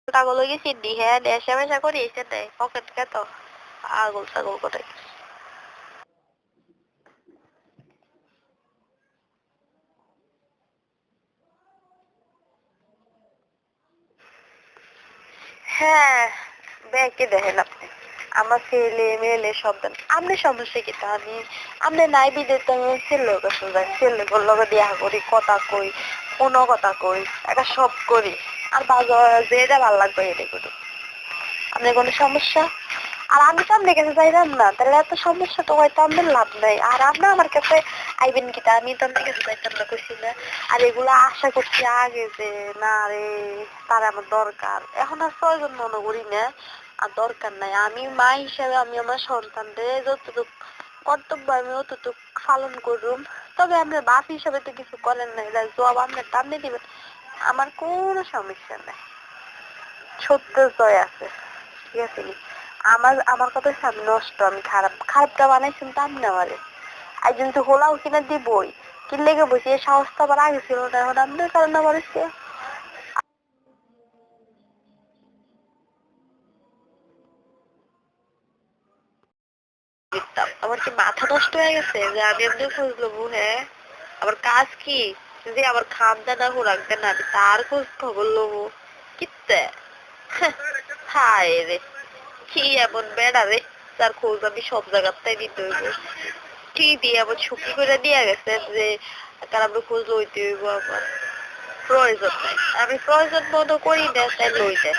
টাগল লগে সিদ্ধি হ্যাঁ নেশা মেশা করি এসে দেয় পকেট কে তো আগল ছাগল করে হ্যাঁ ব্যাগকে দেখেন আপনি আমার ছেলে মেলে সব দেন আপনি সমস্যা কি তা আমি নাই বিদে তো আমি ছেলের কাছে যাই ছেলেগুলোর লগে দিয়া করি কথা কই কোনো কথা কই একটা সব করি আর বাজার যেটা ভালো লাগবে এটা করি আপনার কোনো সমস্যা আর আমি তো আপনার কাছে যাইলাম না তাহলে এত সমস্যা তো হয়তো আপনার লাভ নাই আর আপনি আমার কাছে আইবেন কি আমি তো আপনার কাছে যাইতাম না কইছি না আর এগুলো আশা করছি আগে যে না রে তার আমার দরকার এখন আর প্রয়োজন মনে করি না আর দরকার নাই আমি মা হিসেবে আমি আমার সন্তানদের যতটুকু কর্তব্য আমি অতটুকু পালন করুম তবে আপনার বাপ হিসেবে তো কিছু করেন নাই জবাব আপনার টানে দিবেন আমার কোনো সমস্যা নাই সত্য জয় আছে ঠিক আছে আমার কথা সামনে নষ্ট আমি খারাপটা বানাইছেন তার না আমারে একজন তো হোলাও কিনা দিবই কি লেগে বসে এই সাহসটা আবার আগে ছিল না এখন আপনার কারণে আমার আমার কি মাথা নষ্ট হয়ে গেছে যে আমি এমনি খোঁজ নেবো হ্যাঁ আমার কাজ কি যদি আমার খামটা না রাখবে না আমি তার খোঁজ খবর লবো কিত্তে হায় রে কি এমন বেড়া রে তার খোঁজ আমি সব জায়গাতেই দিতে হইব কি দিয়ে আবার ছুটি করে দিয়ে গেছে যে তার আমরা খোঁজ লইতে হইব আমার প্রয়োজন নাই আমি প্রয়োজন মতো করি না তাই লই দেয়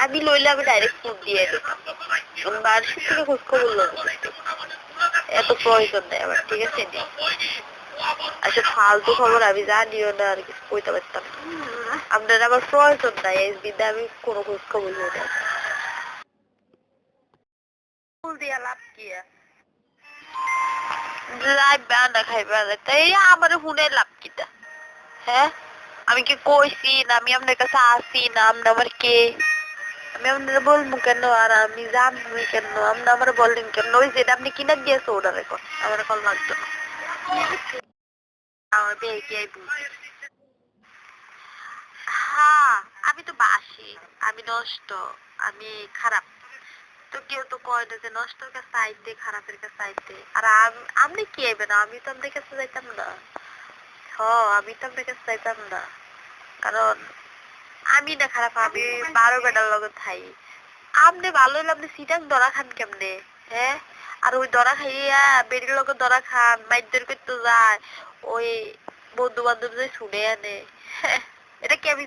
আমি লইলে আমি ডাইরেক্ট ফোন দিয়ে দিতাম বার্ষিক থেকে খোঁজ খবর লবো এত প্রয়োজন নেই আমার ঠিক আছে নি আচ্ছা ফালতু খবর আমি জানিও না আর কিছু কইতে পারতাম আপনার আমার প্রয়োজন নাই এই বিদ্যা আমি কোনো খোঁজ খবর লই না ফুল দিয়া লাভ কি লাইবে আনা খাইবে আনা তাই আমার হুনে লাভ কিটা হ্যাঁ আমি কি কইছি না আমি আপনার কাছে আসি না আপনি আমার কে আমি আপনারা বলবো কেন আর আমি জানবো কেন আপনি আমার বললেন কেন ওই যেটা আপনি কিনা দিয়েছে ওটা রেখো আমার কল লাগতো না আমার বিয়ে কি আইবো হ্যাঁ আমি তো বাসি আমি নষ্ট আমি খারাপ তো কেউ তো কয় না যে নষ্টর কাছে আইতে খারাপের কাছে আইতে আর আপনি কি আইবেন আমি তো আপনার কাছে যাইতাম না হ আমি তো আপনার কাছে যাইতাম না কারণ আমি না খারাপ আমি 12 বেটার লগে থাই আপনি ভালো হইলে আপনি সিটাং দরা খান কেমনে হ্যাঁ আর ওই দরা খাইয়া বেরির লগে দরা খান মাইদের করতে যায় ওই বন্ধু বান্ধব যে শুনে আনে এটা কি আমি